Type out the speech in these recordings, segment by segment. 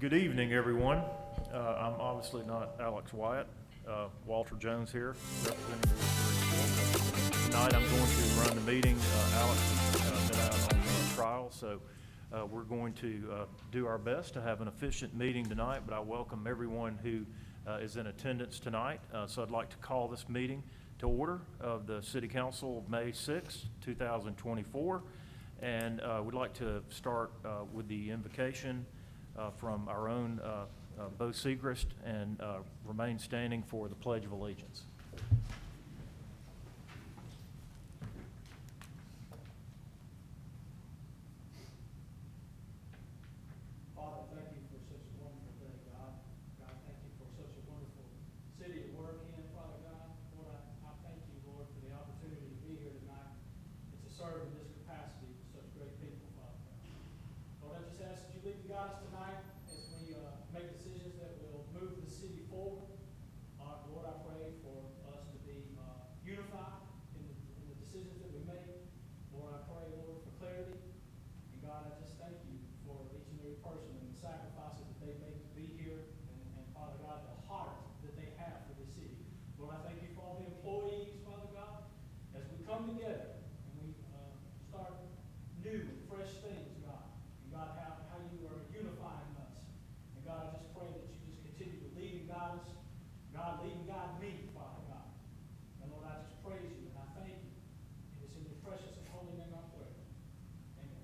Good evening, everyone. I'm obviously not Alex Wyatt. Walter Jones here, representing the Westbury. Tonight I'm going to run the meeting. Alex has been out on trial, so we're going to do our best to have an efficient meeting tonight, but I welcome everyone who is in attendance tonight. So I'd like to call this meeting to order of the City Council of May 6, 2024. And we'd like to start with the invocation from our own Bo Segrist, and remain standing for the Pledge of Allegiance. Father, thank you for such a wonderful day, God. God, thank you for such a wonderful city to work in, Father God. Lord, I thank you, Lord, for the opportunity to be here tonight and to serve in this capacity with such great people, Father God. Lord, I just ask that you lead and guide us tonight as we make decisions that will move the city forward. Lord, I pray for us to be unified in the decisions that we make. Lord, I pray, Lord, for clarity. And God, I just thank you for each and every person and the sacrifices that they make to be here. And Father God, the heart that they have for the city. Lord, I thank you for all the employees, Father God, as we come together and we start new, fresh things, God. And God, how you are unifying us. And God, I just pray that you just continue to lead and guide us. God, lead and guide me, Father God. And Lord, I just praise you and I thank you. It is in your precious and holy name I pray. Amen.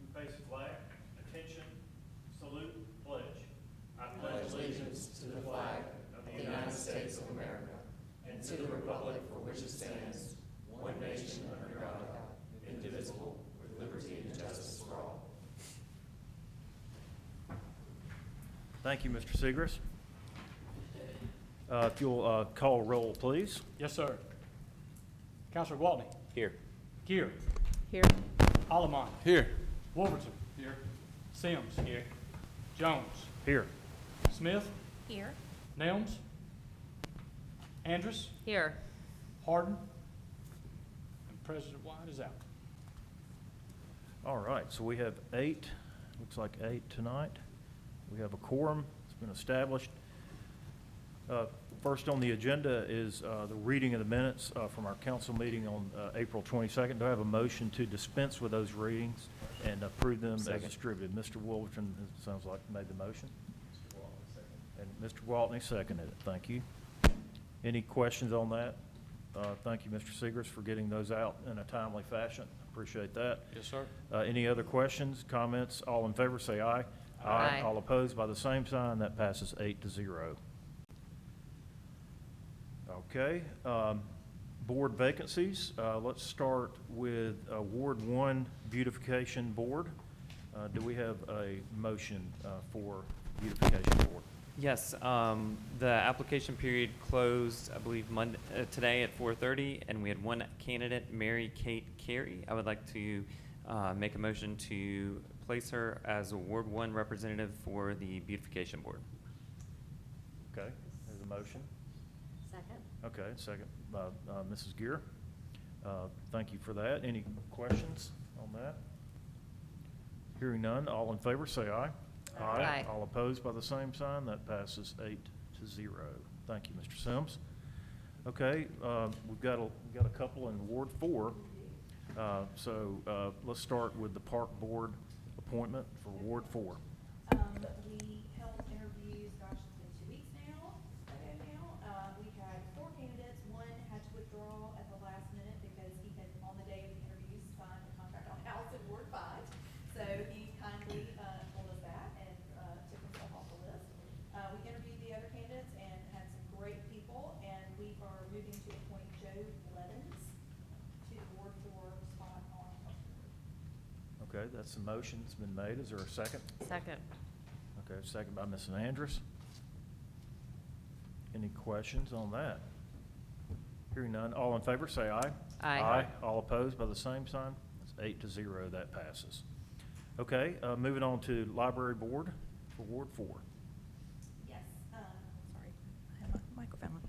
We face the flag. Attention. Salute. Pledge. I pledge allegiance to the flag of the United States of America and to the republic for which it stands, one nation under God, indivisible, with liberty and justice for all. Thank you, Mr. Segrist. If you'll call roll, please. Yes, sir. Councilor Gwaltney. Here. Gear. Here. Allemont. Here. Wolverton. Here. Sims. Here. Jones. Here. Smith. Here. Nelms. Andrus. Here. Harden. And President White is out. All right, so we have 8, looks like 8 tonight. We have a quorum, it's been established. First on the agenda is the reading of the minutes from our council meeting on April 22nd. Do I have a motion to dispense with those readings and approve them as distributed? Mr. Wolverton, it sounds like, made the motion. And Mr. Gwaltney seconded it. Thank you. Any questions on that? Thank you, Mr. Segrist, for getting those out in a timely fashion. Appreciate that. Yes, sir. Any other questions, comments? All in favor say aye. Aye. All opposed by the same sign. That passes 8-0. Okay. Board vacancies. Let's start with Ward 1 Beautification Board. Do we have a motion for Beautification Board? Yes, the application period closed, I believe, today at 4:30, and we had one candidate, Mary Kate Carey. I would like to make a motion to place her as a Ward 1 representative for the Beautification Board. Okay. There's a motion. Second. Okay. Second by Mrs. Gear. Thank you for that. Any questions on that? Hearing none. All in favor say aye. Aye. All opposed by the same sign. That passes 8-0. Thank you, Mr. Sims. Okay, we've got a couple in Ward 4. So let's start with the Park Board appointment for Ward 4. We held interviews, gosh, it's been 2 weeks now, we had 4 candidates. One had to withdraw at the last minute because he had, on the day of the interviews, signed a contract on house in Ward 5. So he kindly told us that and took himself off the list. We interviewed the other candidates and had some great people, and we are moving to appoint Joe Levens to the Ward 4 spot on Park Board. Okay, that's the motion. It's been made. Is there a second? Second. Okay, second by Mrs. Andrus. Any questions on that? Hearing none. All in favor say aye. Aye. All opposed by the same sign. It's 8-0. That passes. Okay, moving on to Library Board for Ward 4. Yes, sorry, I have my microphone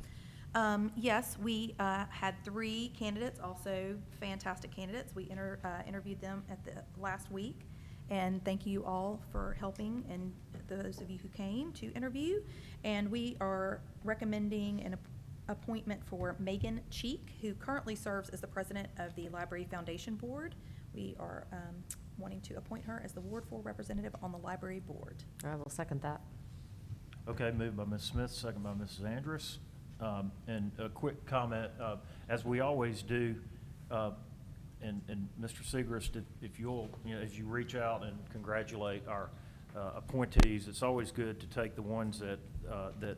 on. Yes, we had 3 candidates, also fantastic candidates. We interviewed them at the last week, And thank you all for helping and those of you who came to interview. And we are recommending an appointment for Megan Cheek, who currently serves as the president of the Library Foundation Board. We are wanting to appoint her as the Ward 4 representative on the library board. I will second that. Okay, moved by Ms. Smith, second by Mrs. Andrus. And a quick comment, as we always do, and Mr. Segrist, if you'll, as you reach out and congratulate our appointees, it's always good to take the ones that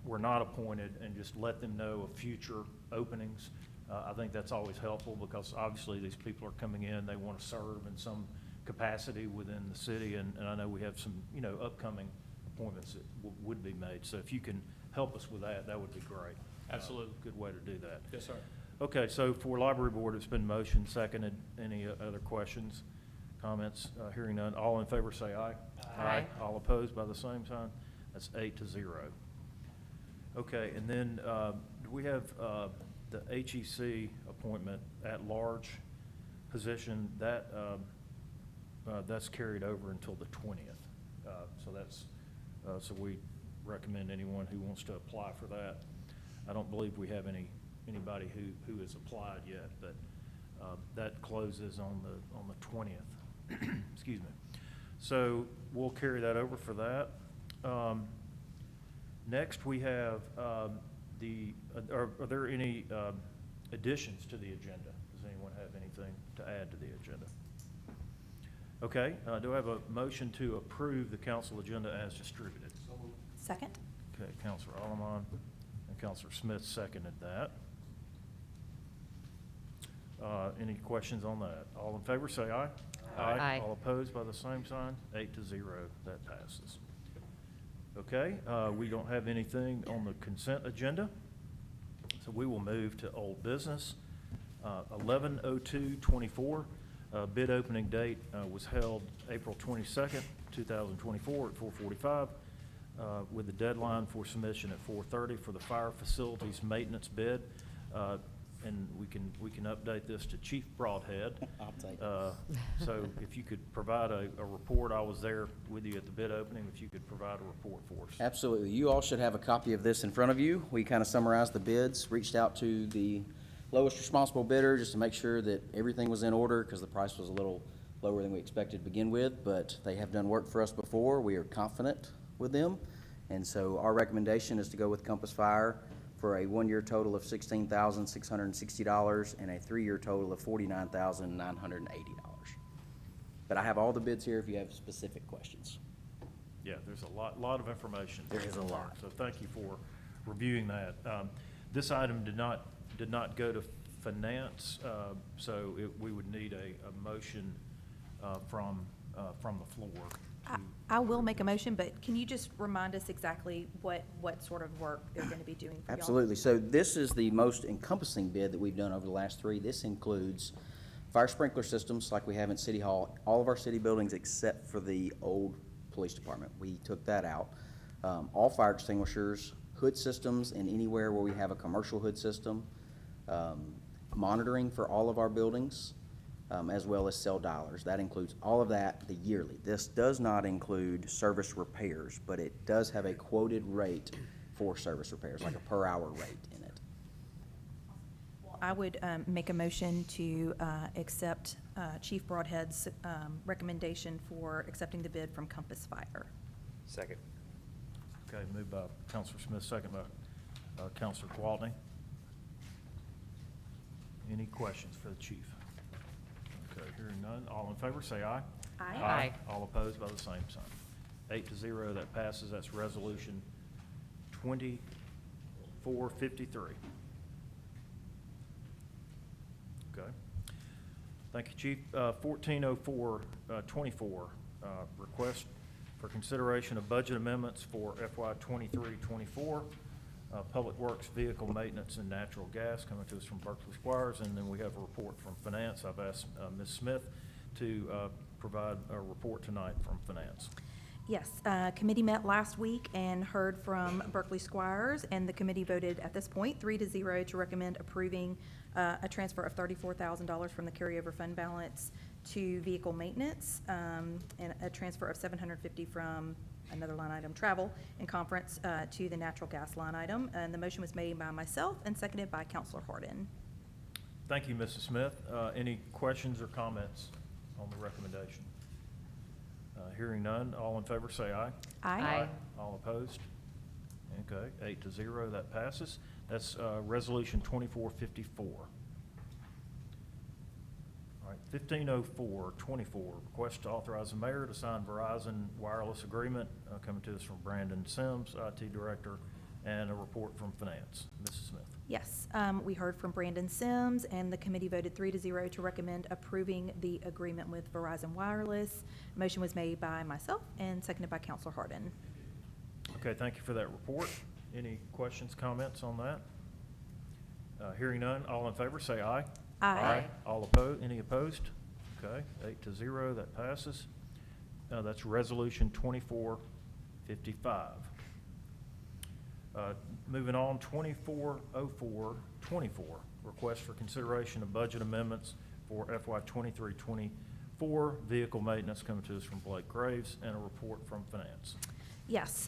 were not appointed and just let them know of future openings. I think that's always helpful because obviously these people are coming in, they want to serve in some capacity within the city, and I know we have some, upcoming appointments that would be made. So if you can help us with that, that would be great. Absolutely. Good way to do that. Yes, sir. Okay, so for library board, it's been motioned, seconded. Any other questions, comments? Hearing none. All in favor say aye. Aye. All opposed by the same sign? That's 8-0. Okay, and then do we have the HEC appointment at large position? That's carried over until the 20th. So we recommend anyone who wants to apply for that. I don't believe we have anybody who has applied yet, but that closes on the 20th. Excuse me. So we'll carry that over for that. Next, we have are there any additions to the agenda? Does anyone have anything to add to the agenda? Okay, do I have a motion to approve the council agenda as distributed? Second? Okay, Counselor Allemán and Counselor Smith seconded that. Any questions on that? All in favor, say aye. Aye. All opposed by the same sign? 8-0, that passes. Okay, we don't have anything on the consent agenda, so we will move to old business. 11/02/24, bid opening date was held April 22nd, 2024 at 4:45, with the deadline for submission at 4:30 for the fire facilities maintenance bid. And we can update this to Chief Broadhead. I'll take it. So if you could provide a report, I was there with you at the bid opening, if you could provide a report for us. Absolutely. You all should have a copy of this in front of you. We kind of summarized the bids, reached out to the lowest responsible bidder just to make sure that everything was in order because the price was a little lower than we expected to begin with, but they have done work for us before. We are confident with them. And so our recommendation is to go with Compass Fire for a 1-year total of $16,660 and a 3-year total of $49,980. But I have all the bids here if you have specific questions. Yeah, there's a lot of information. There is a lot. So thank you for reviewing that. This item did not go to finance, so we would need a motion from the floor. I will make a motion, but can you just remind us exactly what sort of work they're going to be doing for y'all? Absolutely. So this is the most encompassing bid that we've done over the last 3. This includes fire sprinkler systems like we have in City Hall, all of our city buildings except for the old police department. We took that out. All fire extinguishers, hood systems, and anywhere where we have a commercial hood system, monitoring for all of our buildings, as well as cell dialers. That includes all of that, the yearly. This does not include service repairs, but it does have a quoted rate for service repairs, like a per hour rate in it. I would make a motion to accept Chief Broadhead's recommendation for accepting the bid from Compass Fire. Second. Okay, moved by Counselor Smith, second by Counselor Gwaltney. Any questions for the chief? Okay, hearing none. All in favor, say aye. Aye. Aye. All opposed by the same sign. 8-0, that passes. That's resolution 2453. Okay. Thank you, Chief. 1404-24, request for consideration of budget amendments for FY 23-24, Public Works, Vehicle Maintenance, and Natural Gas, coming to us from Berkeley Squires. And then we have a report from Finance. I've asked Ms. Smith to provide a report tonight from Finance. Yes, committee met last week and heard from Berkeley Squires, and the committee voted at this point 3-0 to recommend approving a transfer of $34,000 from the carryover fund balance to vehicle maintenance, and a transfer of $750 from another line item, travel and conference, to the natural gas line item. And the motion was made by myself and seconded by Counselor Harden. Thank you, Mrs. Smith. Any questions or comments on the recommendation? Hearing none, all in favor say aye. Aye. All opposed? Okay, 8-0, that passes. That's Resolution 2454. All right, 1504-24, request to authorize the mayor to sign Verizon wireless agreement, coming to us from Brandon Sims, IT Director, and a report from Finance. Mrs. Smith. Yes, we heard from Brandon Sims, and the committee voted 3-0 to recommend approving the agreement with Verizon Wireless. Motion was made by myself and seconded by Counselor Harden. Okay, thank you for that report. Any questions, comments on that? Hearing none, all in favor say aye. Aye. All opposed, any opposed? Okay, 8-0, that passes. That's Resolution 2455. Moving on, 2404-24, request for consideration of budget amendments for FY 23-24 vehicle maintenance, coming to us from Blake Graves, and a report from Finance. Yes,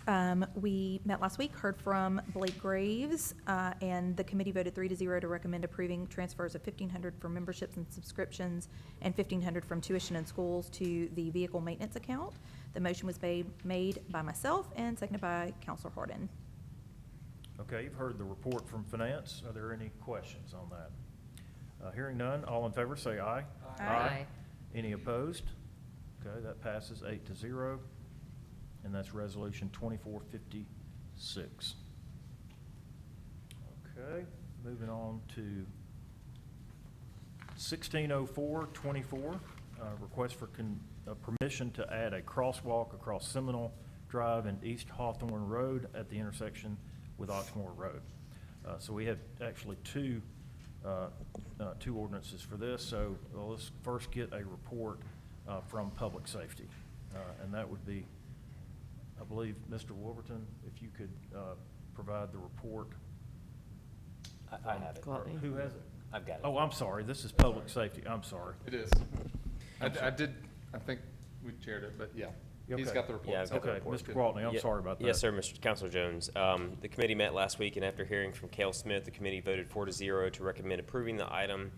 we met last week, heard from Blake Graves, and the committee voted 3-0 to recommend approving transfers of $1,500 from memberships and subscriptions and $1,500 from tuition and schools to the vehicle maintenance account. The motion was made by myself and seconded by Counselor Harden. Okay, you've heard the report from Finance. Are there any questions on that? Hearing none, all in favor say aye. Aye. Any opposed? Okay, that passes 8-0, and that's Resolution 2456. Okay, moving on to 1604-24, request for permission to add a crosswalk across Seminole Drive and East Hawthorne Road at the intersection with Oxmoor Road. So we have actually two ordinances for this. So let's first get a report from Public Safety. And that would be, I believe, Mr. Wolverton, if you could provide the report. I have it. Gwaltney. Who has it? I've got it. Oh, I'm sorry. This is Public Safety. I'm sorry. It is. I think we shared it, but yeah, he's Okay. got the report. Yeah, I've got the Okay, report. Mr. Gwaltney, I'm Yeah. sorry about that. Yes, sir, Mr. Counselor Jones. The committee met last week, and after hearing from Cale Smith, the committee voted 4-0 to recommend approving the item,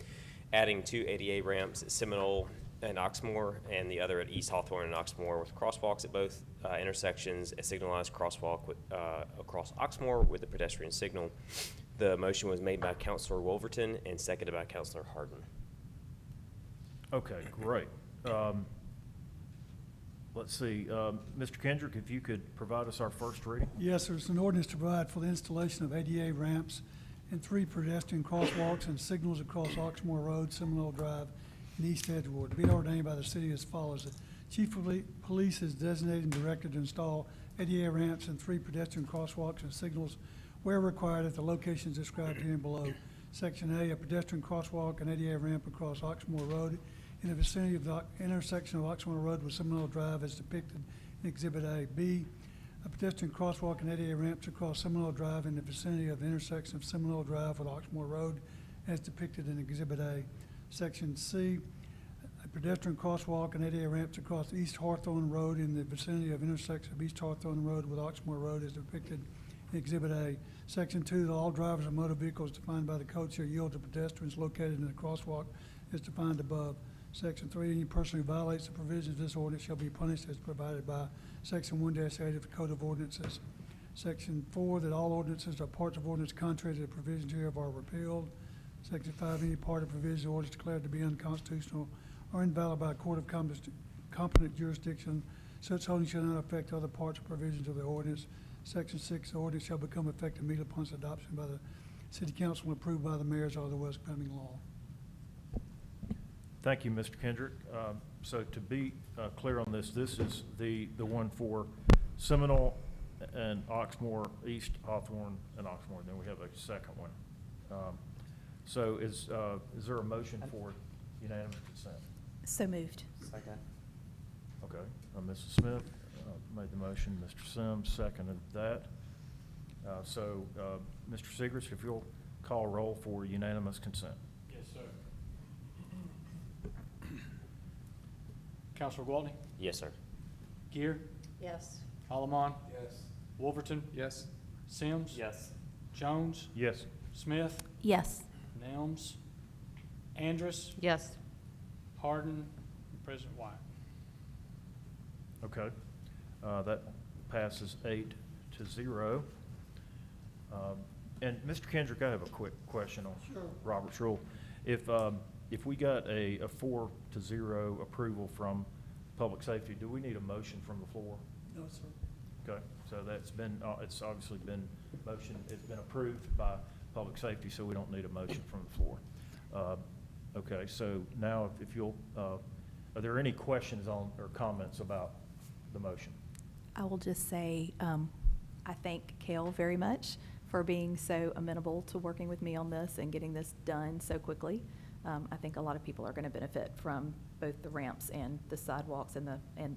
adding 2 ADA ramps at Seminole and Oxmoor, and the other at East Hawthorne and Oxmoor, with crosswalks at both intersections, a signalized crosswalk across Oxmoor with a pedestrian signal. The motion was made by Counselor Wolverton and seconded by Counselor Harden. Okay, great. Let's see, Mr. Kendrick, if you could provide us our first reading? Yes, there's an ordinance to provide for the installation of ADA ramps and 3 pedestrian crosswalks and signals across Oxmoor Road, Seminole Drive, and East Edgewood. Be ordained by the city as follows. The Chief of Police is designated and directed to install ADA ramps and 3 pedestrian crosswalks and signals where required at the locations described here and below. Section A, a pedestrian crosswalk and ADA ramp across Oxmoor Road in the vicinity of the intersection of Oxmoor Road with Seminole Drive as depicted in Exhibit A. B, a pedestrian crosswalk and ADA ramps across Seminole Drive in the vicinity of the intersection of Seminole Drive with Oxmoor Road as depicted in Exhibit A. Section C, a pedestrian crosswalk and ADA ramps across East Hawthorne Road in the vicinity of intersection of East Hawthorne Road with Oxmoor Road as depicted in Exhibit A. Section 2, that all drivers of motor vehicles defined by the code shall yield to pedestrians located in the crosswalk as defined above. Section 3, any person who violates the provisions of this ordinance shall be punished as provided by Section 1-8 of the Code of Ordinances. Section 4, that all ordinances or parts of ordinance contrary to the provisions hereof are repealed. Section 5, any part of provision of ordinance declared to be unconstitutional or invalid by a court of competent jurisdiction, such holding shall not affect other parts or provisions of the ordinance. Section 6, the ordinance shall become effective immediately upon its adoption by the city council and approved by the mayors or otherwise becoming law. Thank you, Mr. Kendrick. So to be clear on this, this is the one for Seminole and Oxmoor, East Hawthorne and Oxmoor. Then we have a second one. So is there a motion for unanimous consent? So moved. Second. Okay, Mrs. Smith made the motion, Mr. Sims seconded that. So Mr. Segrist, if you'll call roll for unanimous consent. Yes, sir. Counselor Gwaltney? Yes, sir. Gear? Yes. Allemán? Yes. Wolverton? Yes. Sims? Yes. Jones? Yes. Smith? Yes. Nelms? Andrus? Yes. Harden? and President White. Okay. That passes 8-0. And Mr. Kendrick, I have a quick question on Robert's rule. If we got a 4-0 approval from public safety, do we need a motion from the floor? No, sir. Okay, so that's been, it's obviously been it's been approved by public safety, so we don't need a motion from the floor. Okay, so now if you'll, are there any questions on, or comments about the motion? I will just say, I thank Cale very much for being so amenable to working with me on this and getting this done so quickly. I think a lot of people are going to benefit from both the ramps and the sidewalks and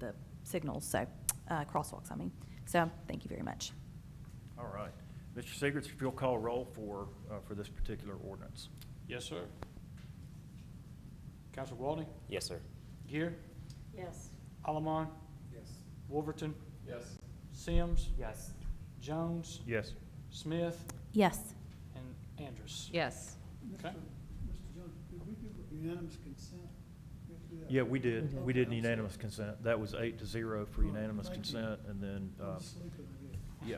the signals, so, crosswalks, I mean. So, thank you very much. All right. Mr. Segrets, if you'll call roll for this particular ordinance. Yes, sir. Counselor Gwaltney? Yes, sir. Gear? Yes. Allemán? Yes. Wolverton? Yes. Sims? Yes. Jones? Yes. Smith? Yes. And Andrus. Yes. Okay. Mr. Jones, did we do unanimous consent? We have to do that. Yeah, we did. did. We did unanimous consent. That was 8-0 for Right, unanimous thank you. consent, and then, I was sleeping, I guess. yeah.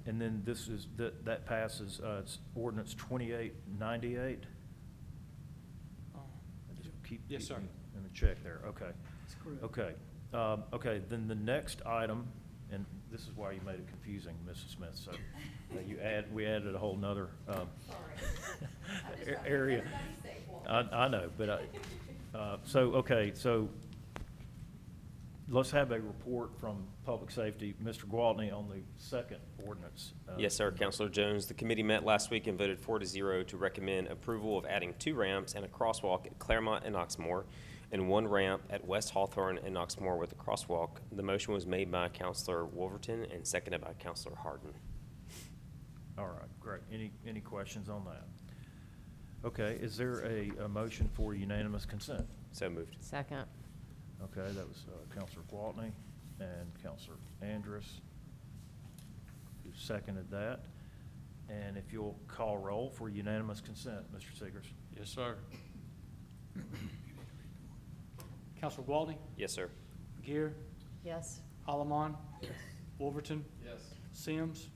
And then this is, that passes, it's ordinance 2898. I just keep Yes, sir. in the check there, okay. That's correct. Okay, okay, then the next item, and this is why you made it confusing, Mrs. Smith, so we added a whole nother, area. I know, but so let's have a report from Public Safety. Mr. Gwaltney on the second ordinance. Yes, sir. Counselor Jones, the committee met last week and voted 4-0 to recommend approval of adding 2 ramps and a crosswalk at Claremont and Oxmoor, and 1 ramp at West Hawthorne and Oxmoor with a crosswalk. The motion was made by Counselor Wolverton and seconded by Counselor Harden. All right, great. Any questions on that? Okay, is there a motion for unanimous consent? So moved. Second. Okay, that was Counselor Gwaltney and Counselor Andrus who seconded that. And if you'll call roll for unanimous consent, Mr. Segrets. Yes, sir. Counselor Gwaltney? Yes, sir. Gear? Yes. Allemán? Wolverton? Yes. Sims?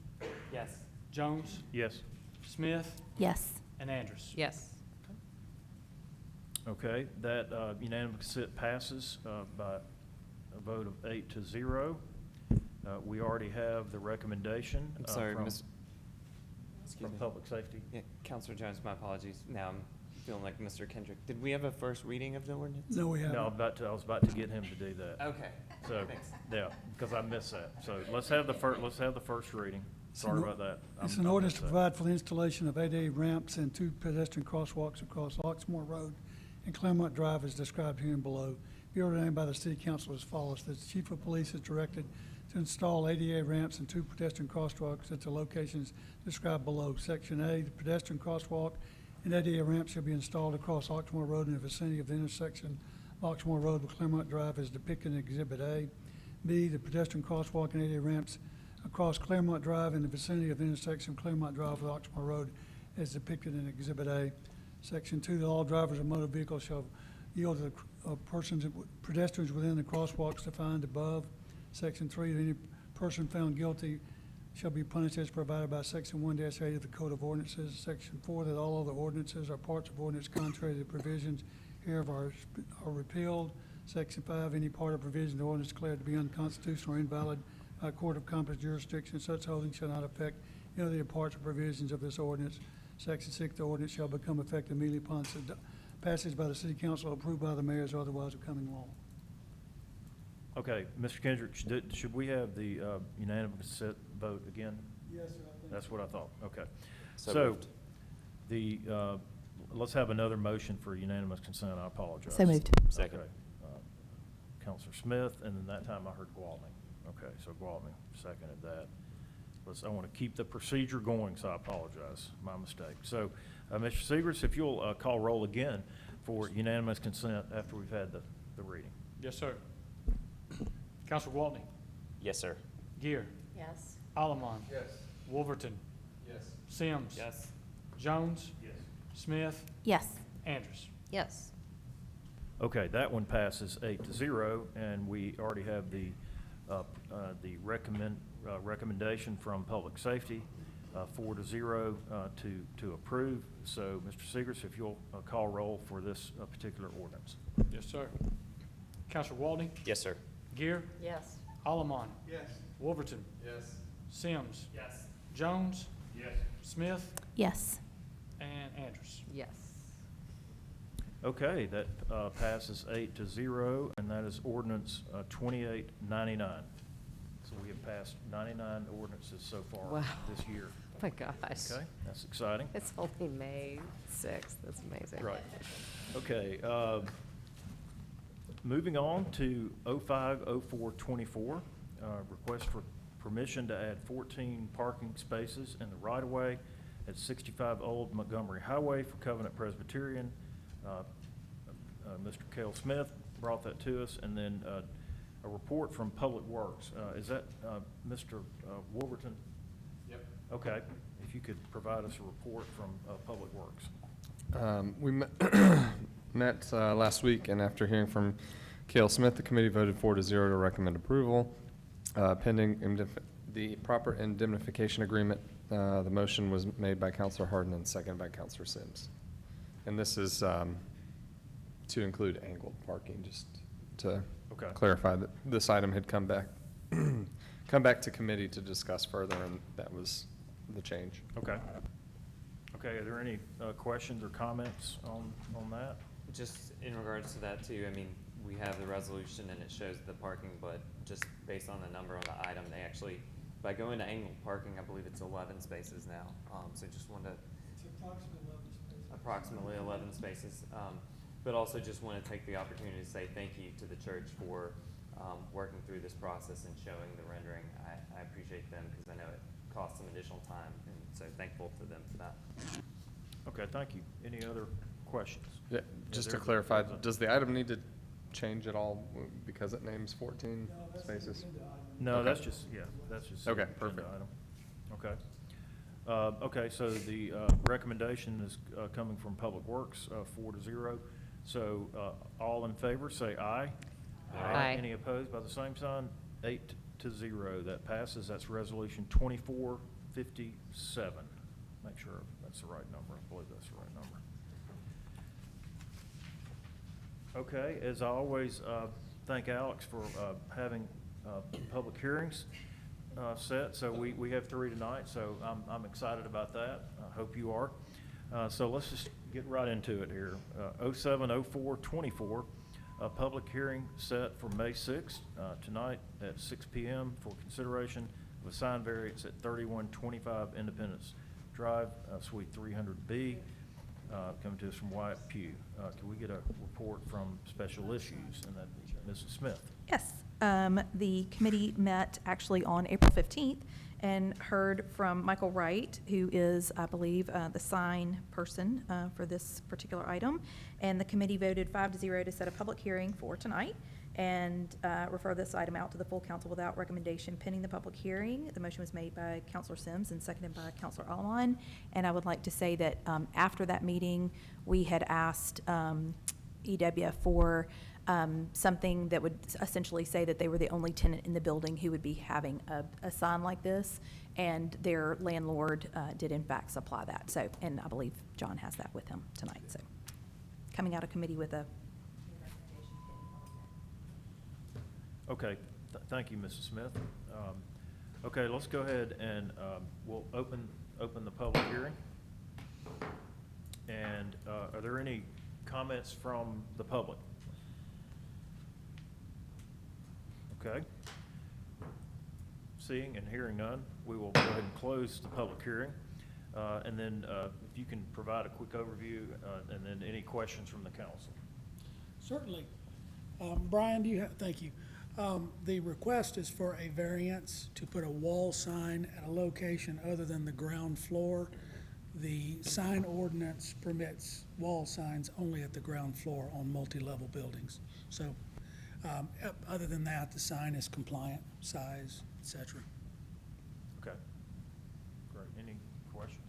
Yes. Jones? Yes. Smith? Yes. And Andrus. Yes. Okay, that unanimous consent passes by a vote of 8-0. We already have the recommendation. I'm sorry, from Excuse me. Public Safety. Yeah, Counselor Jones, my apologies. Now I'm feeling like Mr. Kendrick. Did we have a first reading of the ordinance? No, we haven't. No, I was about to get him to do that. Okay. So, Thanks. yeah, because I missed that. So let's have the first reading. Sorry about that. It's I'm- an I ordinance to missed that. provide for the installation of ADA ramps and 2 pedestrian crosswalks across Oxmoor Road and Claremont Drive as described here and below. Be ordained by the City Council as follows, that the Chief of Police is directed to install ADA ramps and 2 pedestrian crosswalks at the locations described below. Section A, the pedestrian crosswalk and ADA ramp shall be installed across Oxmoor Road in the vicinity of the intersection of Oxmoor Road with Claremont Drive as depicted in Exhibit A. B, the pedestrian crosswalk and ADA ramps across Claremont Drive in the vicinity of the intersection of Claremont Drive with Oxmoor Road as depicted in Exhibit A. Section 2, that all drivers of motor vehicles shall yield to the pedestrians within the crosswalks defined above. Section 3, that any person found guilty shall be punished as provided by Section 1-8 of the Code of Ordinances. Section 4, that all other ordinances or parts of ordinance contrary to the provisions hereof are repealed. Section 5, any part of provision of the ordinance declared to be unconstitutional or invalid by a court of competent jurisdiction, such holding shall not affect any of the parts or provisions of this ordinance. Section 6, the ordinance shall become effective immediately upon passage by the City Council, approved by the mayor as otherwise becoming law. Okay, Mr. Kendrick, should we have the unanimous consent vote again? Yes, sir, I think. That's what I thought, okay. So So, moved. let's have another motion for unanimous consent, I apologize. So moved. Second. Okay. Counselor Smith, and then that time I heard Gwaltney. Okay, so Gwaltney seconded that. I want to keep the procedure going, so I apologize, my mistake. So, Mr. Segrets, if you'll call roll again for unanimous consent after we've had the the reading. Yes, sir. Counselor Waltney, Yes, sir. Gear, Yes. Allemond, Yes. Wolverton, Yes. Sims. Yes. Jones, Yes. Yes. Smith, Andrews. Yes. Okay, that one passes 8-0, and we already have the recommendation from Public Safety, 4-0 to approve. So, Mr. Seegers, if you'll call roll for this particular ordinance. Yes, sir. Counselor Waltney, Yes, sir. Gear, Yes. Allemond, Yes. Wolverton, Yes. Sims, Yes. Jones, Yes. Smith, Yes. and Andrews. Yes. Okay, that passes 8-0, and that is ordinance 2899. So we have passed 99 ordinances so far Wow. this year. Oh my gosh. Okay, that's exciting. It's only May 6th. That's amazing. Right. Okay, moving on to 050424, request for permission to add 14 parking spaces in the right-of-way at 65 Old Montgomery Highway for Covenant Presbyterian. Mr. Cale Smith brought that to us, and then a report from Public Works. Is that Mr. Wolverton? Yep. Okay, if you could provide us a report from Public Works. We met last week, and after hearing from Cale Smith, the committee voted 4-0 to recommend approval, pending the proper indemnification agreement. The motion was made by Counselor Harden and seconded by Counselor Sims. And this is to include angled parking, just to Okay. clarify that this item had come back to committee to discuss further, and that was the change. Okay. Okay, are there any questions or comments on that? Just in regards to that too, I mean, we have the resolution and it shows the parking, but just based on the number on the item, they actually, by going to angled parking, I believe it's 11 spaces now. So just wanted to It's approximately 11 spaces. approximately 11 spaces. But also just want to take the opportunity to say thank you to the church for working through this process and showing the rendering. I appreciate them because I know it cost some additional time, and so thankful to them for that. Okay, thank you. Any other questions? Yeah, just to there's- clarify, there's a- does the item need to change at all because it names 14 No, that's an spaces? agenda item. No, Okay. that's just, yeah, that's just. an Okay, agenda perfect. item. Okay. Okay, so the recommendation is coming from Public Works, 4-0. So all in favor, say aye. Aye. Any opposed by the same sign? 8-0, that passes. That's resolution 2457. Make sure that's the right number. I believe that's the right number. Okay, as I always, thank Alex for having public hearings set. So we have 3 tonight, so I'm excited about that. I hope you are. So let's just get right into it here. 070424, a public hearing set for May 6th, tonight at 6 p.m. for consideration of a sign variance at 3125 Independence Drive, Suite 300B, coming to us from Wyatt Pugh. Can we get a report from Special Issues, and that'd be Mrs. Smith? Yes. The committee met actually on April 15th and heard from Michael Wright, who is, I believe, the sign person for this particular item. And the committee voted 5-0 to set a public hearing for tonight and refer this item out to the full council without recommendation pending the public hearing. The motion was made by Counselor Sims and seconded by Counselor Allemond. And I would like to say that after that meeting, we had asked EW for something that would essentially say that they were the only tenant in the building who would be having a sign like this, and their landlord did in fact supply that. So, and I believe John has that with him tonight, so. Coming out of committee with a recommendation. Okay, thank you, Mrs. Smith. Okay, let's go ahead and we'll open the public hearing. And are there any comments from the public? Okay. Seeing and hearing none, we will go ahead and close the public hearing. And then if you can provide a quick overview, and then any questions from the council. Certainly. Brian, thank you. The request is for a variance to put a wall sign at a location other than the ground floor. The sign ordinance permits wall signs only at the ground floor on multi-level buildings. So Other than that, the sign is compliant, size, et cetera. Okay. Great. Any questions?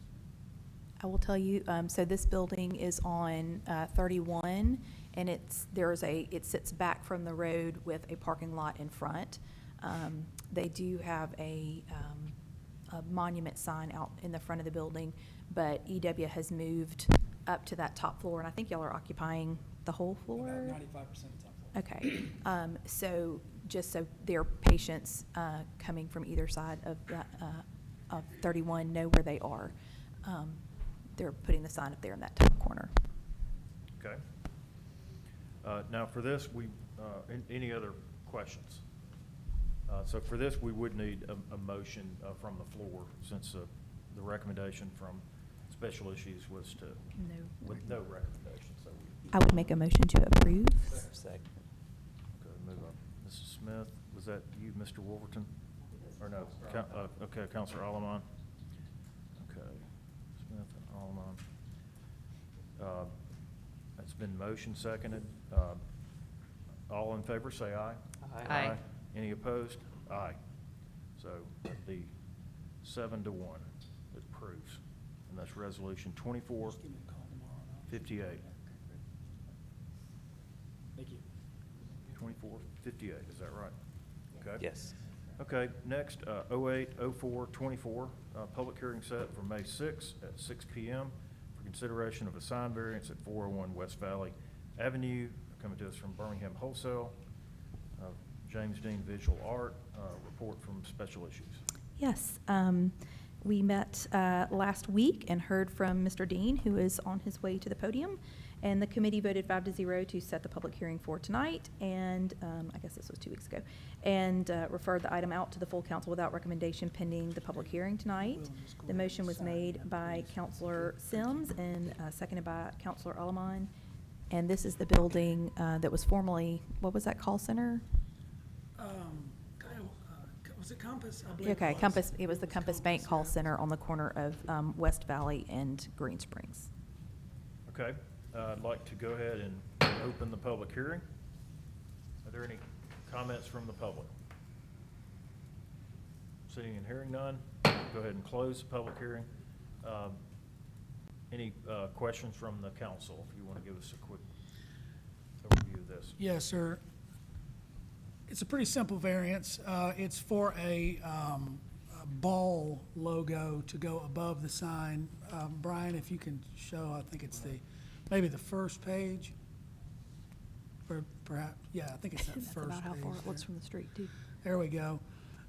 I will tell you, so this building is on 31, and it sits back from the road with a parking lot in front. They do have a monument sign out in the front of the building, but EW has moved up to that top floor, and I think y'all are occupying the whole floor? About 95% of top floor. Okay, so just so their patients coming from either side of 31 know where they are, they're putting the sign up there in that top corner. Okay. Now for this, any other questions? So for this, we would need a motion from the floor, since the recommendation from Special Issues was to, with no recommendation, so we. I would make a motion to approve. Second. Okay, move on. Mrs. Smith, was that you, Mr. Wolverton? Or no? Okay, Counselor Allemán. Okay, Smith and Allemán. That's been motion seconded. All in favor, say aye. Aye. Any opposed? Aye. So that'd be 7-1. It approves. And that's resolution 2458. Just give me a call tomorrow and I'll- Thank you. 2458, is that right? Okay. Yes. Okay, next, 08-04-24, public hearing set for May 6 at 6 PM for consideration of a sign variance at 401 West Valley Avenue, coming to us from Birmingham Wholesale. James Dean Visual Art, report from Special Issues. Yes, we met last week and heard from Mr. Dean, who is on his way to the podium. And the committee voted 5-0 to set the public hearing for tonight, and I guess this was 2 weeks ago, and referred the item out to the full council without recommendation pending the public hearing tonight. The motion was made by Councilor Sims and seconded by Councilor Allemán. And this is the building that was formerly, what was that call center? Was it Compass? I believe it Okay, was. Compass, it was the Compass Bank Call yeah. Center on the corner of West Valley and Green Springs. Okay, I'd like to go ahead and open the public hearing. Are there any comments from the public? Seeing and hearing none, go ahead and close the public hearing. Any questions from the council, if you want to give us a quick overview of this? Yes, sir. It's a pretty simple variance. It's for a ball logo to go above the sign. Brian, if you can show, I think it's maybe the first page. Or perhaps, yeah, I think it's that That's first about how page far it looks there. from the street, too. There we go.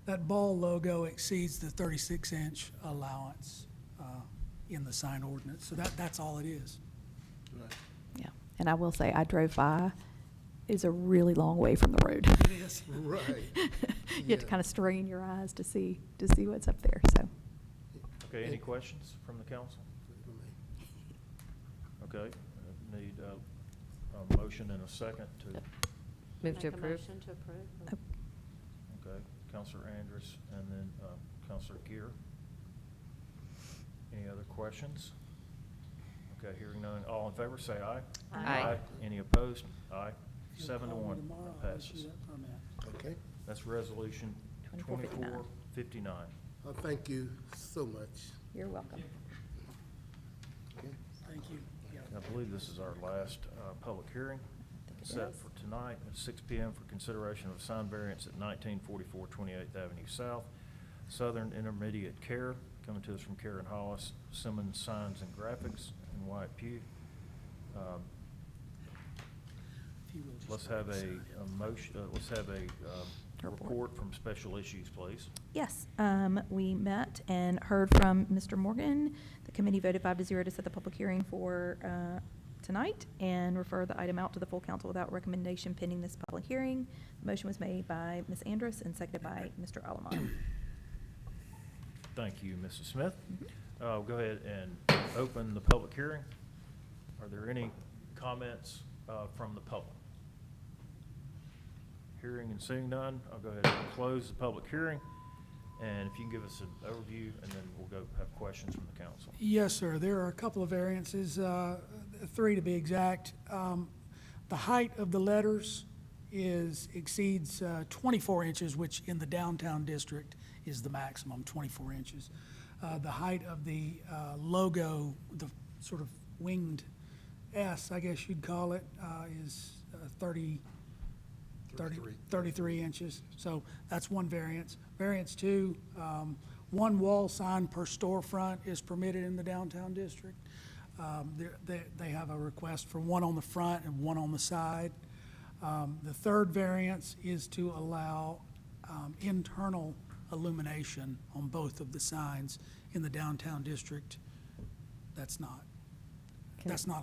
That ball logo exceeds the 36-inch allowance in the sign ordinance. So that's all it is. Yeah, and I will say, I drove by, it's a really long way from the road. It is. Right. You have to Yeah. kind of strain your eyes to see what's up there, so. Okay, any questions from the council? Okay, need a motion and a second to, Move to Make a approve. motion to approve. okay, Counselor Andrus and then Counselor Gear. Any other questions? Okay, hearing none, all in favor, say aye. Aye. Any opposed? Aye. You'll 7-1, call me tomorrow, that I'll issue passes. that permit. Okay. That's resolution 2459. 2459. Thank you so much. You're welcome. Okay. Thank you. Yeah. I believe this is our last public hearing it set is. for tonight at 6 PM for consideration of a sign variance at 1944 28th Avenue South, Southern Intermediate Care, coming to us from Karen Hollis, Simmons Signs and Graphics, and Wyatt Pugh. If you will just Let's grab have the a sign. motion, let's have a Report. report from Special Issues, please. Yes, we met and heard from Mr. Morgan. The committee voted 5-0 to set the public hearing for tonight and refer the item out to the full council without recommendation pending this public hearing. The motion was made by Ms. Andrus and seconded by Mr. Allemán. Thank you, Mrs. Smith. We'll go ahead and open the public hearing. Are there any comments from the public? Hearing and seeing none, I'll go ahead and close the public hearing. And if you can give us an overview, and then we'll go have questions from the council. Yes, sir. There are a couple of variances, 3 to be exact. The height of the letters exceeds 24 inches, which in the downtown district is the maximum, 24 inches. The height of the logo, the sort of winged S, I guess you'd call it, is 33 inches. So that's one variance. Variance two, one wall sign per storefront is permitted in the downtown district. They have a request for one on the front and one on the side. The third variance is to allow internal illumination on both of the signs in the downtown district. That's not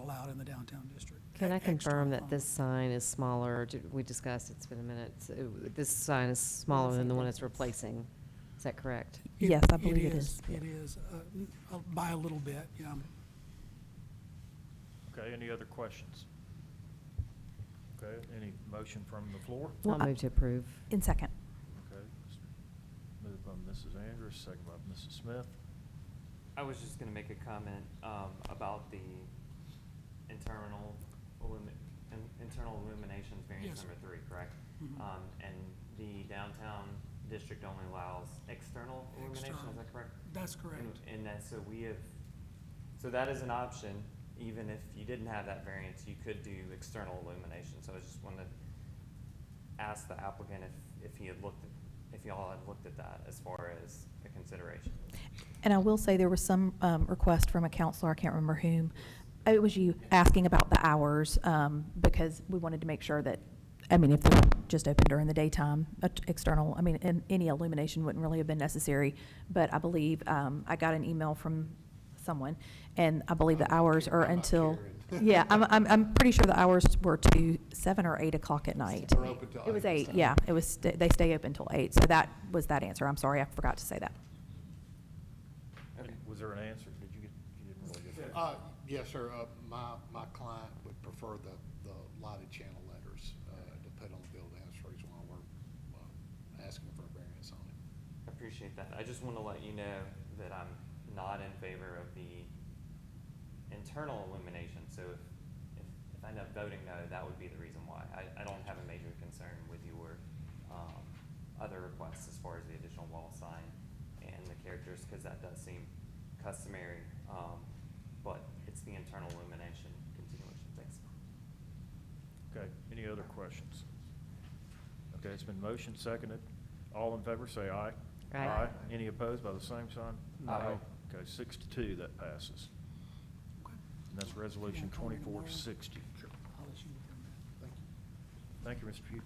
allowed in the downtown district. Can I confirm that External. this sign is smaller? We discussed, it's been a minute. So this sign is smaller than the one it's replacing. Is that correct? Yes, I believe it is. It is, by a little bit, yeah. Okay, any other questions? Okay, any motion from the floor? I'll move to approve. In second. Okay, moved by Mrs. Andrews, second by Mrs. Smith. I was just gonna make a comment, about the internal illuminations variance Yes. number 3, correct? Mhm. And the downtown district only allows external illumination, is External. that correct? That's correct. And that, so that is an option, even if you didn't have that variance, you could do external illumination. So I just wanted to ask the applicant if y'all had looked at that as far as a consideration. And I will say there was some request from a counselor, I can't remember whom. It was you asking about the hours, because we wanted to make sure that, if they're just open during the daytime, external, and any illumination wouldn't really have been necessary. But I believe, I got an email from someone, and I believe the hours are until, yeah, I'm pretty sure the hours were to 7 or 8 o'clock at night. They're open till It was 8, 8, yeah, it was, they stay open till 8, so that was that answer. I'm sorry, I forgot to say that. Okay. Was there an answer? You didn't really get that? Yes, sir. My client would prefer the lighted channel letters to put on the building. That's the reason why we're asking for a variance on it. I appreciate that. I just want to let you know that I'm not in favor of the internal illumination. So if I end up voting no, that would be the reason why. I don't have a major concern with your other requests as far as the additional wall sign and the characters, because that does seem customary. But it's the internal illumination continuation. Thanks. Okay, any other questions? Okay, it's been motioned, seconded. All in favor, say aye. Aye. Any opposed by the same sign? No. Aye. Okay, 6-2, that passes. And that's resolution 2460. I'll let you look at that. Thank you. Thank you, Mr. Pugh.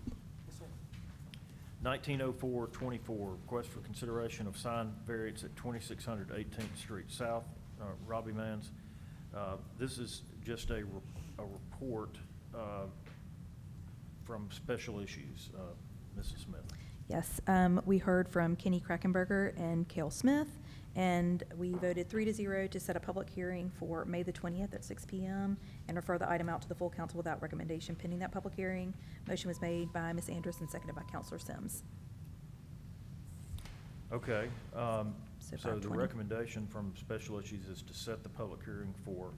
Yes, sir. 1904-24, request for consideration of sign variance at 2600 18th Street South, Robbie Mann's. This is just a report from special issues. Mrs. Smith. Yes, we heard from Kenny Krackenberger and Cale Smith, and we voted 3-0 to set a public hearing for May the 20th at 6 p.m. and refer the item out to the full council without recommendation pending that public hearing. Motion was made by Ms. Andrus and seconded by Counselor Sims. Okay, So so the 520. recommendation from special issues is to set the public hearing for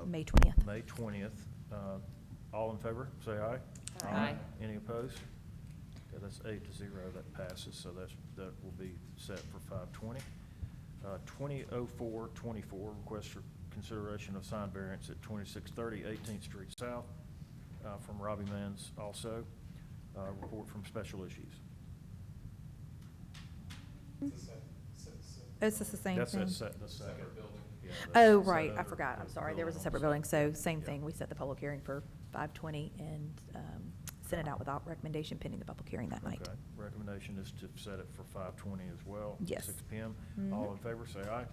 May 20th. May 20th. All in favor, say aye. Aye. Any opposed? Okay, that's 8-0, that passes, so that will be set for 520. 2004-24, request for consideration of sign variance at 2630 18th Street South, from Robbie Mann's also. Report from special issues. It's just the same That's thing. the second. Yeah, that's Oh, set right, I under forgot, I'm the sorry, there was a building separate on building, the so side. same Yeah. thing, we set the public hearing for 520 and sent it out without recommendation pending the public hearing that night. Okay, recommendation is to set it for 520 as well. Yes. 6 p.m. Mhm. All in favor, say aye.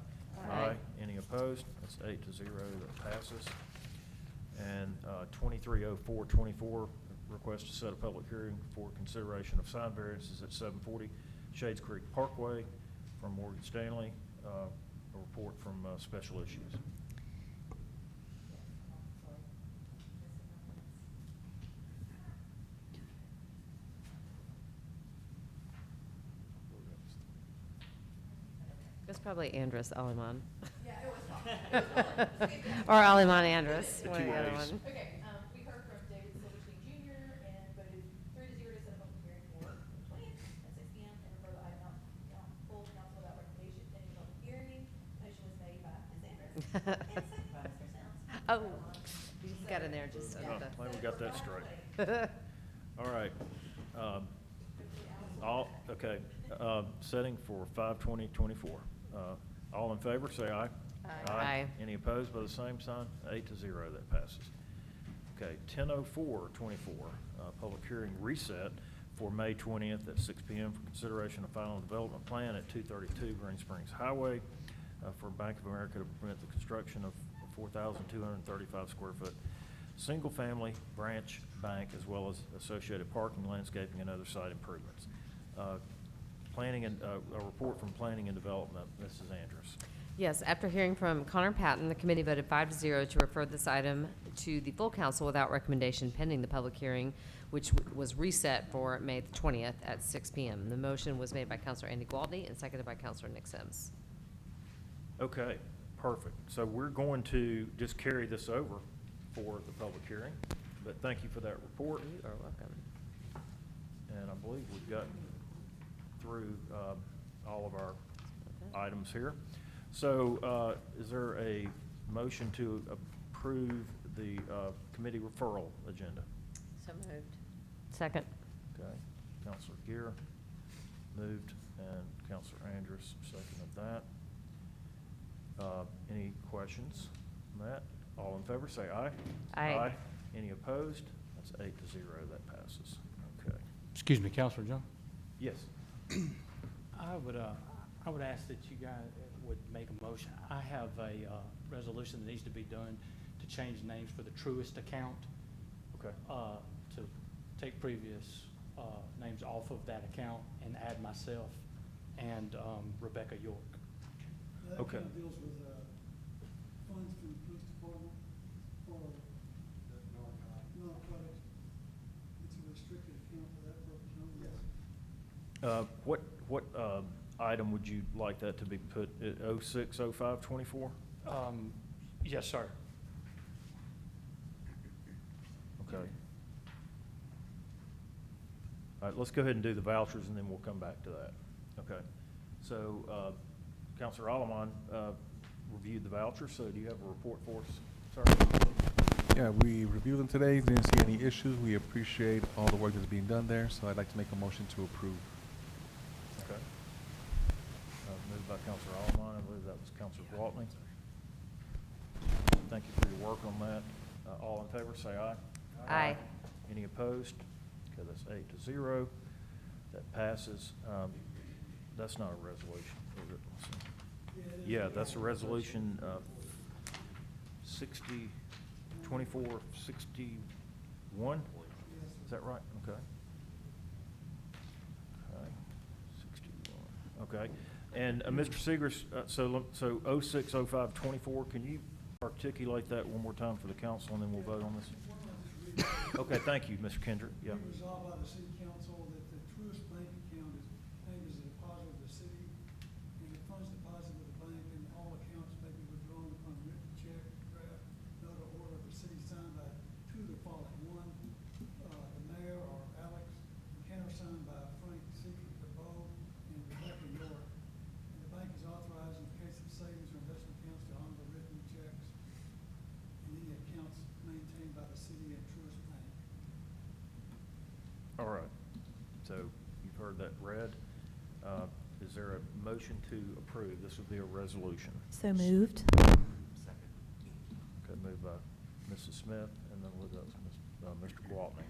Aye. Any opposed? That's 8-0, that passes. And 2304-24, request to set a public hearing for consideration of sign variances at 740 Shades Creek Parkway from Morgan Stanley. A report from special issues. It's probably Andrus Aliman. Yeah, it was fun. Or Aliman Andrus, The one or two the other A's. one. Okay, we heard from David Silverstein Jr. and voted Oh, you just got in there just Oh, under glad we got that straight. the. All right. Setting for 5/20/24. All in favor, say aye. Aye. Any opposed by the same sign? 8-0, that passes. Okay, 10/04/24, public hearing reset for May 20th at 6 PM for consideration of final development plan at 232 Green Springs Highway for Bank of America to permit the construction of 4,235 square foot single-family branch bank as well as associated parking, landscaping, and other site improvements. Planning and, a report from Planning and Development, Mrs. Andrews. Yes, after hearing from Connor Patton, the committee voted 5-0 to refer this item to the full council without recommendation pending the public hearing, which was reset for May the 20th at 6 PM. The motion was made by Counselor Andy Gwaltney and seconded by Counselor Nick Sims. Okay, perfect. So we're going to just carry this over for the public hearing, but thank you for that report. You are welcome. And I believe we've gotten through all of our items here. So is there a motion to approve the committee referral agenda? So moved. Second. Okay, Counselor Gear moved, and Counselor Andrews seconded that. Any questions on that? All in favor, say aye. Aye. Any opposed? That's 8-0, that passes. Okay. Excuse me, Counselor John? Yes. I would ask that you guys would make a motion. I have a resolution that needs to be done to change names for the Truist account, Okay. to take previous names off of that account and add myself and Rebecca York. Okay. That deals with funds from the police department for narcotics. It's a restricted account for that purpose only. Yes. What item would you like that to be put, at 06/05/24? Yes, sir. Okay. All right, let's go ahead and do the vouchers, and then we'll come back to that. Okay. So, Counselor Alaman reviewed the vouchers, so do you have a report for us, sir? Yeah, we reviewed them today, didn't see any issues. We appreciate all the work that's being done there, so I'd like to make a motion to approve. Okay. Moved by Counselor Alaman, I believe that was Counselor Gwaltney. Thank you for your work on that. All in favor, say aye. Aye. Any opposed? Okay, that's 8-0. That passes. That's not a resolution, is it? Let's see. Yeah, that's a resolution, 2461. Is that right? Okay. Okay, 61. Okay. And Mr. Seegers, so 06/05/24, can you articulate that one more time for the council, and then we'll vote on this? Okay, thank you, Mr. Kendrick. Yeah. Be resolved by the city council that the Truist Bank account is named as a deposit of the city, and the funds deposited with the bank and all accounts may be withdrawn upon written check, draft, note or order of the city signed by two of the following. One, the mayor or Alex, and countersigned by Frank C. DeBoe and Rebecca York. And the bank is authorized in the case of savings or investment accounts to honor the written checks and any accounts maintained by the city and Truist Bank. All right. So you've heard that read. Is there a motion to approve? This would be a resolution. So moved. Okay, moved by Mrs. Smith, and then with us, Mr. Gwaltney.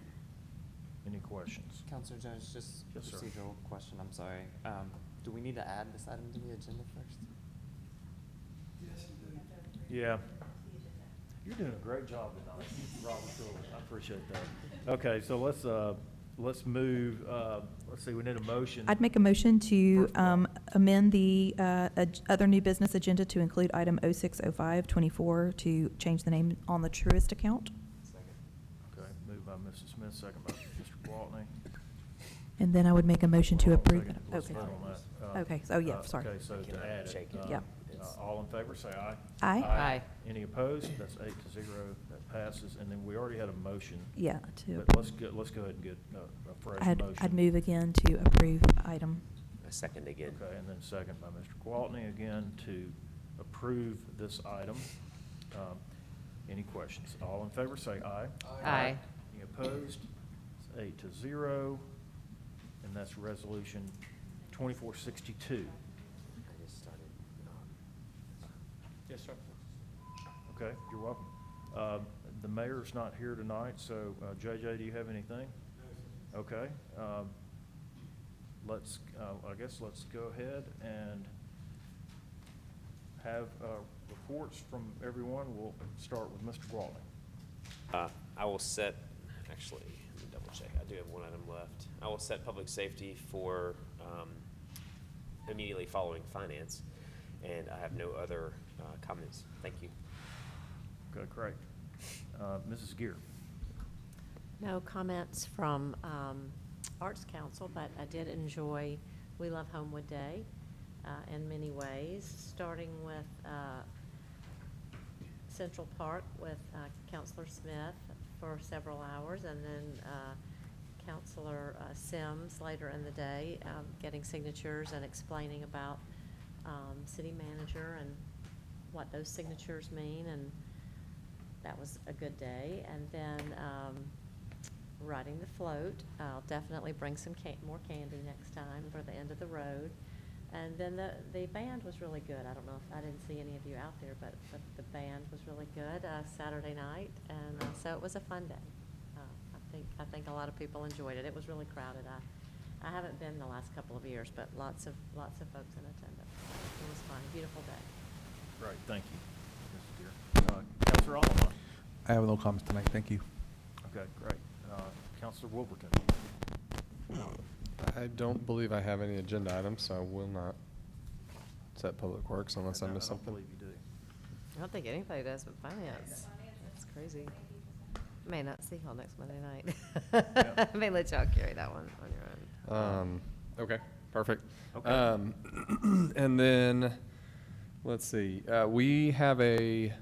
Any questions? Counselor Jones, just a Yes, sir. procedural question, I'm sorry. Do we need to add this item to the agenda first? Yes, you do. Yeah. You're doing a great job tonight, Robert Shirley. I appreciate that. Okay, so let's move, let's see, we need a motion. I'd make a motion to First of all. amend the other new business agenda to include item 06/05/24 to change the name on the Truist account. Okay, moved by Mrs. Smith, second by Mr. Gwaltney. And then I would make a motion to approve it. Let's Okay. vote on that. Okay, so yeah, sorry. Okay, so to add it. Yep. All in favor, say aye. Aye. Aye. Any opposed? That's 8-0. That passes. And then we already had a motion. Yeah, to, But let's go ahead and get a fresh motion. I'd move again to approve item. A second again. Okay, and then second by Mr. Gwaltney again to approve this item. Any questions? All in favor say aye. Aye. Any opposed? It's 8-0, and that's resolution 2462. I just started. Yes, sir. Okay, you're welcome. The mayor's not here tonight, so JJ, do you have anything? No, sir. Okay. I guess let's go ahead and have reports from everyone. We'll start with Mr. Gwaltney. I will set, actually, let me double check. I do have one item left. I will set public safety for immediately following finance, and I have no other comments. Thank you. Okay, great. Mrs. Gear. No comments from Arts Council, but I did enjoy We Love Homewood Day in many ways, starting with Central Park with Counselor Smith for several hours, and then Counselor Sims later in the day getting signatures and explaining about city manager and what those signatures mean, and that was a good day. And then riding the float. I'll definitely bring some more candy next time for the end of the road. And then the band was really good. I don't know if I didn't see any of you out there, but the band was really good Saturday night, and so it was a fun day. I think a lot of people enjoyed it. It was really crowded. I haven't been the last couple of years, but lots of folks in attendance. It was fun. Beautiful day. Great, thank you, Mrs. Gear. Counselor Allen. I have no comments tonight. Thank you. Okay, great. Counselor Wolverton. I don't believe I have any agenda items, so I will not set Public Works unless I miss I don't something. believe you do. I don't think anybody does but finance. That's crazy. May not see y'all next Monday night. Yeah. May let y'all carry that one on your own. Okay, perfect. Okay. And then, let's see, we have a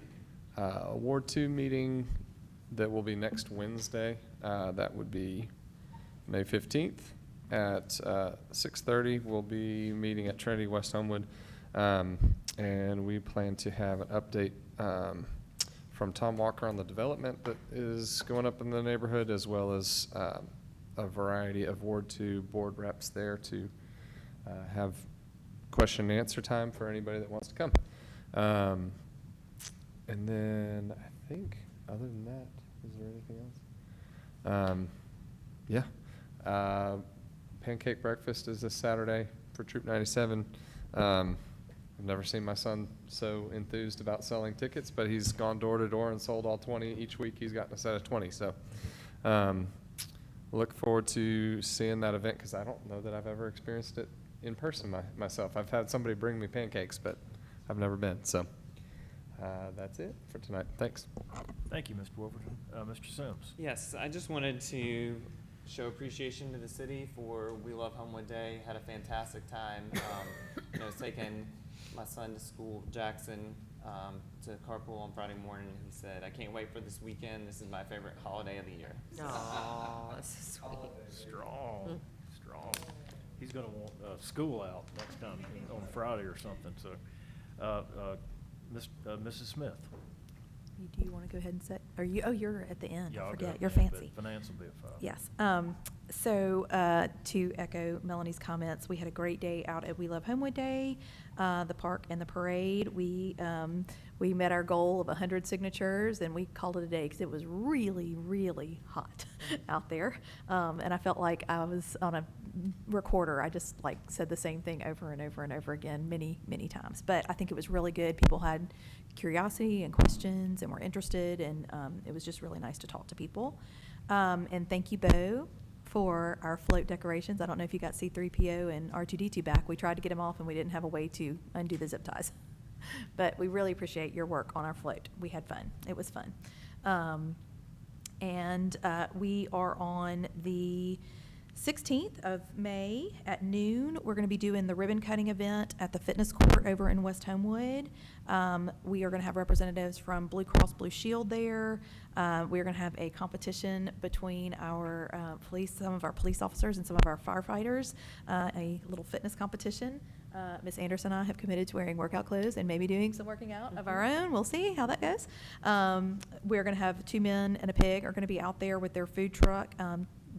Ward 2 meeting that will be next Wednesday. That would be May 15th at 6:30. We'll be meeting at Trinity West Homewood, and we plan to have an update from Tom Walker on the development that is going up in the neighborhood, as well as a variety of Ward 2 board reps there to have question and answer time for anybody that wants to come. And then I think, other than that, is there anything else? Yeah. Pancake breakfast is this Saturday for Troop 97. I've never seen my son so enthused about selling tickets, but he's gone door to door and sold all 20 each week. He's gotten a set of 20. So look forward to seeing that event, because I don't know that I've ever experienced it in person myself. I've had somebody bring me pancakes, but I've never been. So that's it for tonight. Thanks. Thank you, Mr. Wolverton. Mr. Sims. Yes, I just wanted to show appreciation to the city for We Love Homewood Day. Had a fantastic time. Taking my son to school, Jackson, to carpool on Friday morning. He said, "I can't wait for this weekend. This is my favorite holiday of the year." Aw, that's so sweet. Strong. He's going to want school out next time on Friday or something. So, Mrs. Smith. Do you want to go ahead and set, are you, oh, you're at the end. Yeah, I I'll forget. go You're at the end, but fancy. Finance will be at 5. Yes. So to echo Melanie's comments, we had a great day out at We Love Homewood Day, the park and the parade. We met our goal of 100 signatures, and we called it a day because it was really, really hot out there. And I felt like I was on a recorder. I just said the same thing over and over and over again many, many times. But I think it was really good. People had curiosity and questions and were interested, and it was just really nice to talk to people. And thank you, Bo, for our float decorations. I don't know if you got C-3PO and R2-D2 back. We tried to get them off, and we didn't have a way to undo the zip ties. But we really appreciate your work on our float. We had fun. It was fun. And we are on the 16th of May at noon. We're going to be doing the ribbon cutting event at the fitness court over in West Homewood. We are going to have representatives from Blue Cross Blue Shield there. We're going to have a competition between our some of our police officers and some of our firefighters, a little fitness competition. Ms. Anderson and I have committed to wearing workout clothes and maybe doing some working out of our own. We'll see how that goes. We're going to have 2 men and a pig are going to be out there with their food truck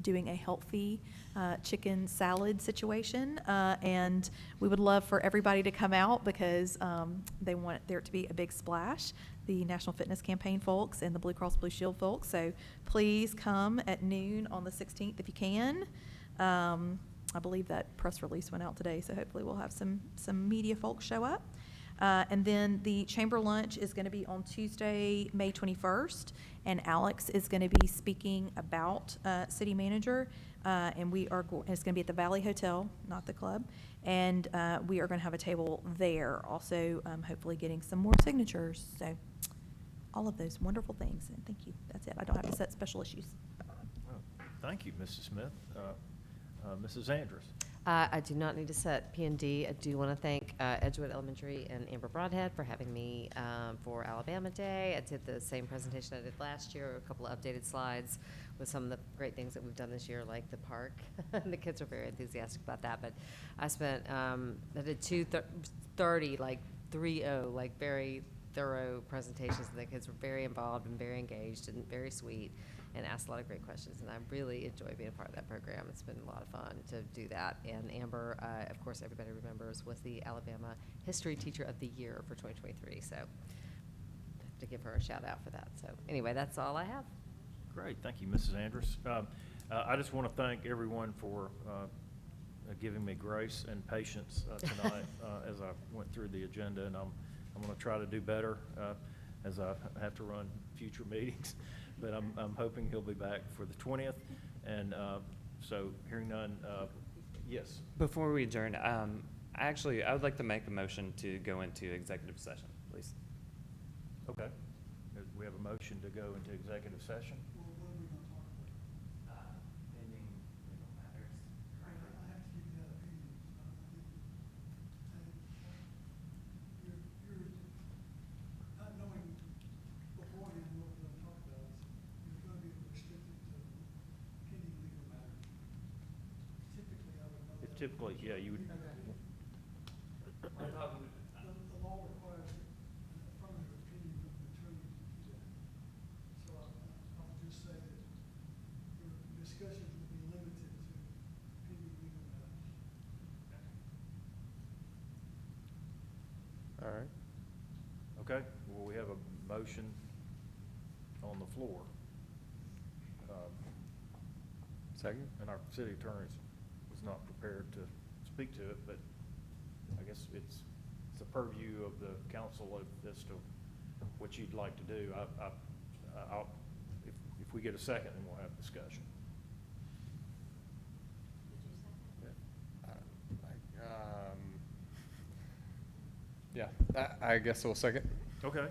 doing a healthy chicken salad situation. And we would love for everybody to come out because they want there to be a big splash. The National Fitness Campaign folks and the Blue Cross Blue Shield folks. So please come at noon on the 16th if you can. I believe that press release went out today, so hopefully we'll have some media folks show up. And then the chamber lunch is going to be on Tuesday, May 21st, and Alex is going to be speaking about city manager, and it's going to be at the Valley Hotel, not the club, and we are going to have a table there, also hopefully getting some more signatures. So all of those wonderful things, and thank you. That's it. I don't have to set special issues. Well, thank you, Mrs. Smith. Mrs. Andrews. I do not need to set P&D. I do want to thank Edgewood Elementary and Amber Broadhead for having me for Alabama Day. I did the same presentation I did last year, a couple of updated slides with some of the great things that we've done this year, like the park. And the kids are very enthusiastic about that. But I spent, I did 2:30, like 3:0, like very thorough presentations, and the kids were very involved and very engaged and very sweet, and asked a lot of great questions, and I really enjoy being a part of that program. It's been a lot of fun to do that. And Amber, of course, everybody remembers, was the Alabama History Teacher of the Year for 2023, so to give her a shout out for that. So anyway, that's all I have. Great, thank you, Mrs. Andrews. I just want to thank everyone for giving me grace and patience tonight as I went through the agenda, and I'm going to try to do better as I have to run future meetings. But I'm hoping he'll be back for the 20th, and so hearing none, yes. Before we adjourn, I would like to make a motion to go into executive session, please. Okay. We have a motion to go into executive session. Well, what are we going to talk about? Pending legal matters. I have to give you that opinion. You're not knowing beforehand what we're going to talk about. You're going to be restricted to pending legal matters. Typically, I would know that. Typically, yeah, you would. The law requires an affirmative opinion of the attorney to do that. So I would just say that your discussions will be limited to pending legal matters. All right. Okay, well, we have a motion on the floor. Second? And our city attorney was not prepared to speak to it, but I guess it's a purview of the council as to what you'd like to do. If we get a second, then we'll have discussion. Yeah, I guess we'll second. Okay.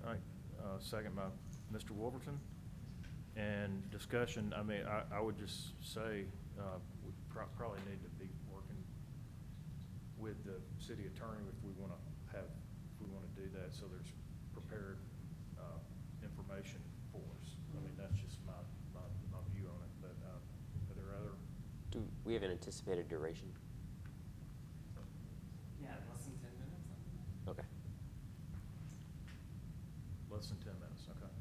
All right, second by Mr. Wolverton. And discussion, I mean, I would just say, we probably need to be working with the city attorney if we want to do that, so there's prepared, information for us. I mean, that's just my view on it, but, are there other? Do we have an anticipated duration? Yeah, less than 10 minutes. Okay. Less than 10 minutes, okay.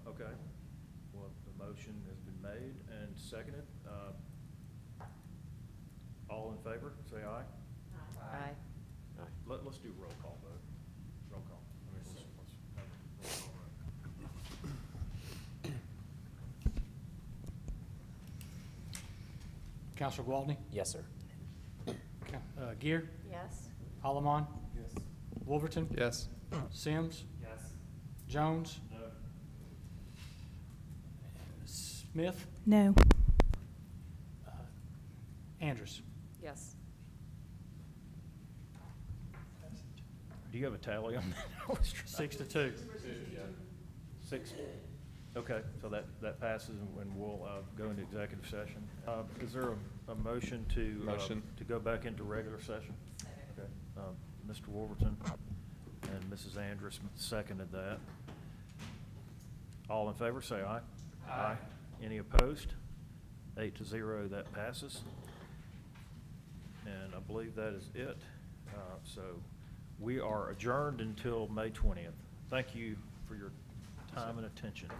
Okay, well, the motion has been made and seconded. All in favor, say aye. Aye. Aye. Let's do roll call vote. Roll call. I mean, let's have a roll call vote. Counselor Gwaltney? Yes, sir. Gear? Yes? Holloman? Yes. Wolverton? Yes. Sims? Yes. Jones? No. Smith? No. Andrews? Yes. Do you have a tally on that? I was trying- 6-2. 6. Okay, so that passes, and we'll go into executive session. Is there a motion to? Motion. To go back into regular session? Okay. Mr. Wolverton and Mrs. Andrus seconded that. All in favor, say aye. Aye. Any opposed? 8-0, that passes. And I believe that is it. So we are adjourned until May 20th. Thank you for your time and attention.